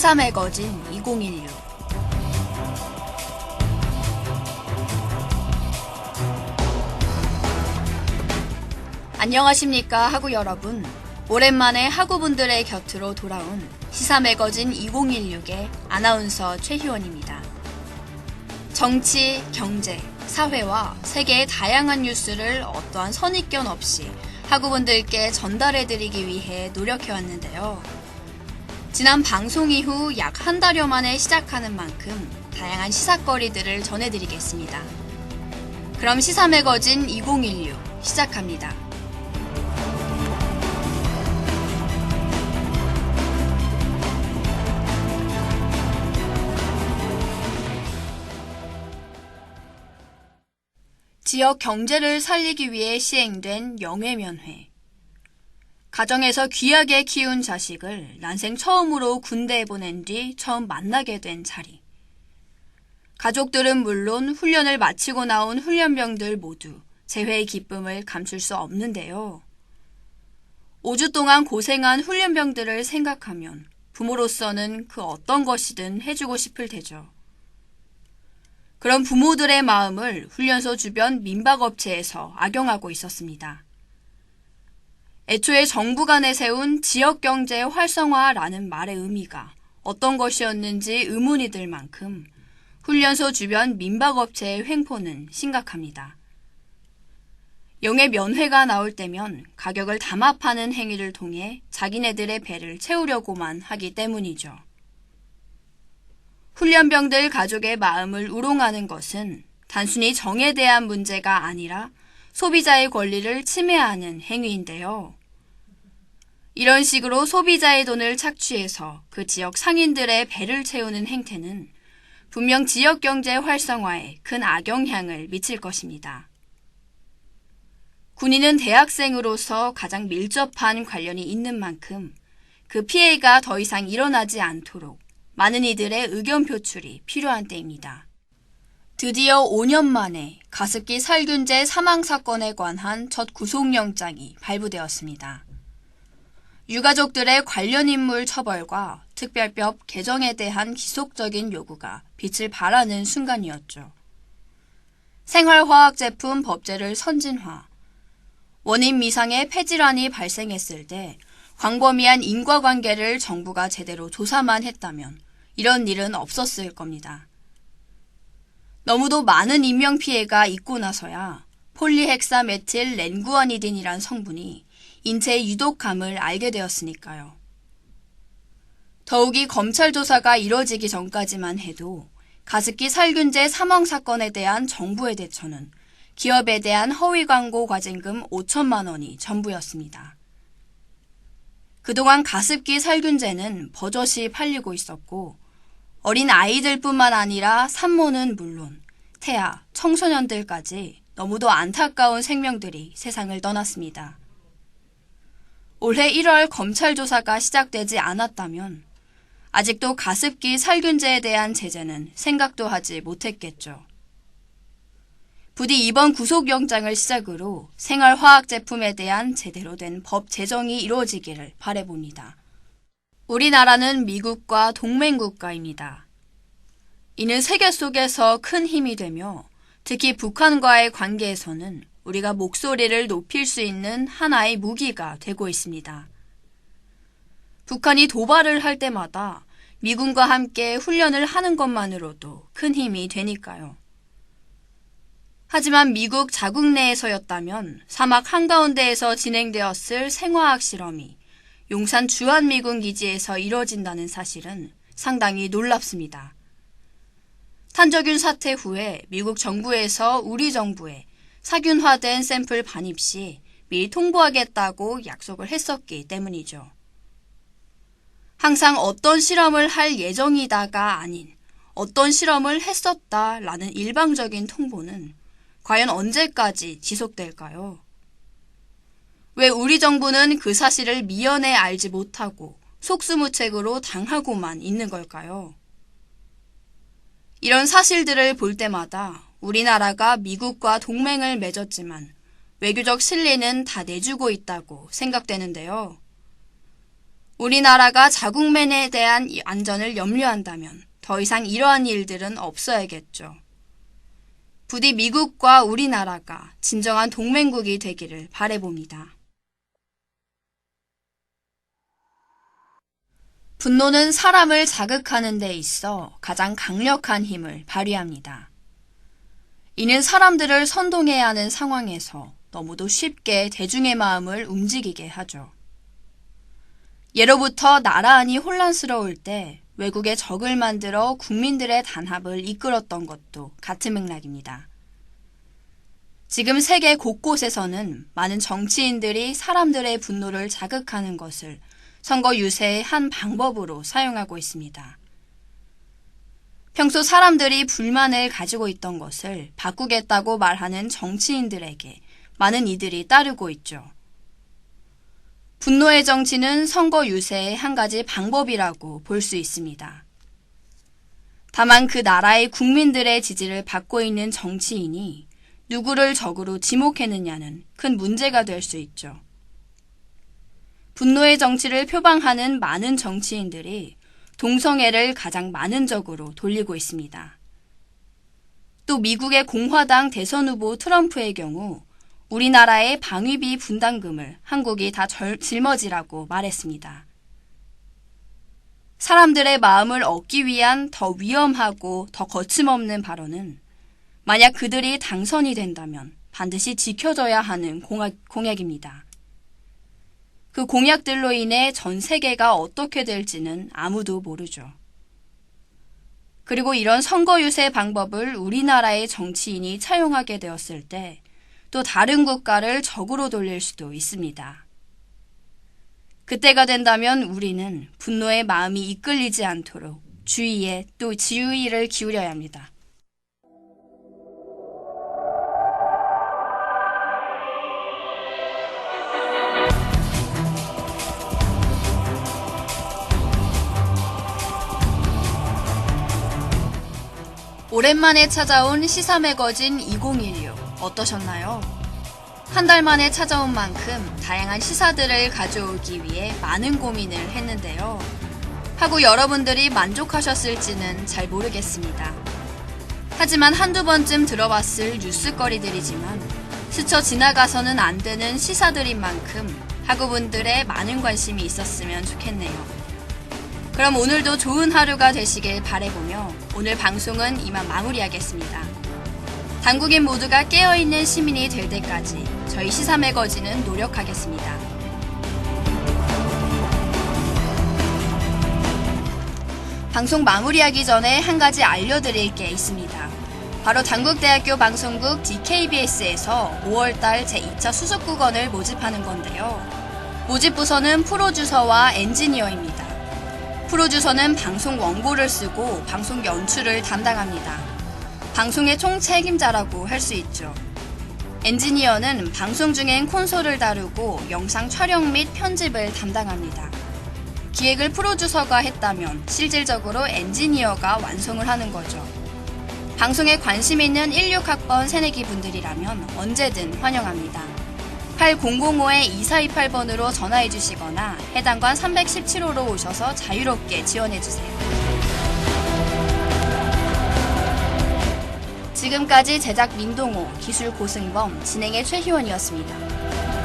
시사 매거진 2016. 안녕하십니까 하구 여러분. 오랜만에 하구분들의 곁으로 돌아온 시사 매거진 2016의 아나운서 최희원입니다. 정치, 경제, 사회와 세계의 다양한 뉴스를 어떠한 선입견 없이 하구분들께 전달해드리기 위해 노력해왔는데요. 지난 방송 이후 약 한 달여 만에 시작하는 만큼 다양한 시사거리들을 전해드리겠습니다. 그럼 시사 매거진 2016 시작합니다. 지역 경제를 살리기 위해 시행된 영해면회. 가정에서 귀하게 키운 자식을 난생 처음으로 군대에 보낸 뒤 처음 만나게 된 자리. 가족들은 물론 훈련을 마치고 나온 훈련병들 모두 재회의 기쁨을 감출 수 없는데요. 5주 동안 고생한 훈련병들을 생각하면 부모로서는 그 어떤 것이든 해주고 싶을 테죠. 그런 부모들의 마음을 훈련소 주변 민박업체에서 악용하고 있었습니다. 애초에 정부가 내세운 지역경제 활성화라는 말의 의미가 어떤 것이었는지 의문이 들 만큼 훈련소 주변 민박업체의 횡포는 심각합니다. 영해 면회가 나올 때면 가격을 담합하는 행위를 통해 자기네들의 배를 채우려고만 하기 때문이죠. 훈련병들 가족의 마음을 우롱하는 것은 단순히 정에 대한 문제가 아니라 소비자의 권리를 침해하는 행위인데요. 이런 식으로 소비자의 돈을 착취해서 그 지역 상인들의 배를 채우는 행태는 분명 지역 경제 활성화에 큰 악영향을 미칠 것입니다. 군인은 대학생으로서 가장 밀접한 관련이 있는 만큼 그 피해가 더 이상 일어나지 않도록 많은 이들의 의견 표출이 필요한 때입니다. 드디어 5년 만에 가습기 살균제 사망 사건에 관한 첫 구속영장이 발부되었습니다. 유가족들의 관련 인물 처벌과 특별법 개정에 대한 기속적인 요구가 빛을 발하는 순간이었죠. 생활화학제품 법제를 선진화, 원인 미상의 폐질환이 발생했을 때 광범위한 인과관계를 정부가 제대로 조사만 했다면 이런 일은 없었을 겁니다. 너무도 많은 인명피해가 있고 나서야 폴리헥사메틸 렌구아니딘이란 성분이 인체의 유독감을 알게 되었으니까요. 더욱이 검찰 조사가 이뤄지기 전까지만 해도 가습기 살균제 사망 사건에 대한 정부의 대처는 기업에 대한 허위 광고 과징금 5천만 원이 전부였습니다. 그동안 가습기 살균제는 버젓이 팔리고 있었고 어린 아이들뿐만 아니라 산모는 물론 태아, 청소년들까지 너무도 안타까운 생명들이 세상을 떠났습니다. 올해 1월 검찰 조사가 시작되지 않았다면 아직도 가습기 살균제에 대한 제재는 생각도 하지 못했겠죠. 부디 이번 구속영장을 시작으로 생활화학 제품에 대한 제대로 된 법 제정이 이루어지기를 바라봅니다. 우리나라는 미국과 동맹국가입니다. 이는 세계 속에서 큰 힘이 되며 특히 북한과의 관계에서는 우리가 목소리를 높일 수 있는 하나의 무기가 되고 있습니다. 북한이 도발을 할 때마다 미군과 함께 훈련을 하는 것만으로도 큰 힘이 되니까요. 하지만 미국 자국 내에서였다면 사막 한가운데에서 진행되었을 생화학 실험이 용산 주한미군 기지에서 이뤄진다는 사실은 상당히 놀랍습니다. 탄저균 사태 후에 미국 정부에서 우리 정부에 사균화된 샘플 반입 시 미리 통보하겠다고 약속을 했었기 때문이죠. 항상 어떤 실험을 할 예정이다가 아닌 어떤 실험을 했었다라는 일방적인 통보는 과연 언제까지 지속될까요? 왜 우리 정부는 그 사실을 미연에 알지 못하고 속수무책으로 당하고만 있는 걸까요? 이런 사실들을 볼 때마다 우리나라가 미국과 동맹을 맺었지만 외교적 신뢰는 다 내주고 있다고 생각되는데요. 우리나라가 자국민에 대한 안전을 염려한다면 더 이상 이러한 일들은 없어야겠죠. 부디 미국과 우리나라가 진정한 동맹국이 되기를 바라봅니다. 분노는 사람을 자극하는 데 있어 가장 강력한 힘을 발휘합니다. 이는 사람들을 선동해야 하는 상황에서 너무도 쉽게 대중의 마음을 움직이게 하죠. 예로부터 나라안이 혼란스러울 때 외국의 적을 만들어 국민들의 단합을 이끌었던 것도 같은 맥락입니다. 지금 세계 곳곳에서는 많은 정치인들이 사람들의 분노를 자극하는 것을 선거 유세의 한 방법으로 사용하고 있습니다. 평소 사람들이 불만을 가지고 있던 것을 바꾸겠다고 말하는 정치인들에게 많은 이들이 따르고 있죠. 분노의 정치는 선거 유세의 한 가지 방법이라고 볼 수 있습니다. 다만 그 나라의 국민들의 지지를 받고 있는 정치인이 누구를 적으로 지목했느냐는 큰 문제가 될 수 있죠. 분노의 정치를 표방하는 많은 정치인들이 동성애를 가장 많은 적으로 돌리고 있습니다. 또 미국의 공화당 대선 후보 트럼프의 경우 우리나라의 방위비 분담금을 한국이 다 짊어지라고 말했습니다. 사람들의 마음을 얻기 위한 더 위험하고 더 거침없는 발언은 만약 그들이 당선이 된다면 반드시 지켜져야 하는 공약입니다. 그 공약들로 인해 전 세계가 어떻게 될지는 아무도 모르죠. 그리고 이런 선거 유세 방법을 우리나라의 정치인이 차용하게 되었을 때 또 다른 국가를 적으로 돌릴 수도 있습니다. 그때가 된다면 우리는 분노의 마음이 이끌리지 않도록 주의에 또 주의를 기울여야 합니다. 오랜만에 찾아온 시사 매거진 2016 어떠셨나요? 한 달 만에 찾아온 만큼 다양한 시사들을 가져오기 위해 많은 고민을 했는데요. 하고 여러분들이 만족하셨을지는 잘 모르겠습니다. 하지만 한두 번쯤 들어봤을 뉴스거리들이지만 스쳐 지나가서는 안 되는 시사들인 만큼 학우분들의 많은 관심이 있었으면 좋겠네요. 그럼 오늘도 좋은 하루가 되시길 바라보며 오늘 방송은 이만 마무리하겠습니다. 당국인 모두가 깨어있는 시민이 될 때까지 저희 시사 매거진은 노력하겠습니다. 방송 마무리하기 전에 한 가지 알려드릴 게 있습니다. 바로 당국대학교 방송국 DKBS에서 5월달 제2차 수습국원을 모집하는 건데요. 모집 부서는 프로듀서와 엔지니어입니다. 프로듀서는 방송 원고를 쓰고 방송 연출을 담당합니다. 방송의 총책임자라고 할 수 있죠. 엔지니어는 방송 중엔 콘솔을 다루고 영상 촬영 및 편집을 담당합니다. 기획을 프로듀서가 했다면 실질적으로 엔지니어가 완성을 하는 거죠. 방송에 관심 있는 16학번 새내기 분들이라면 언제든 환영합니다. 8005-2428번으로 전화해 주시거나 해당관 317호로 오셔서 자유롭게 지원해 주세요. 지금까지 제작 민동호, 기술 고승범, 진행의 최희원이었습니다.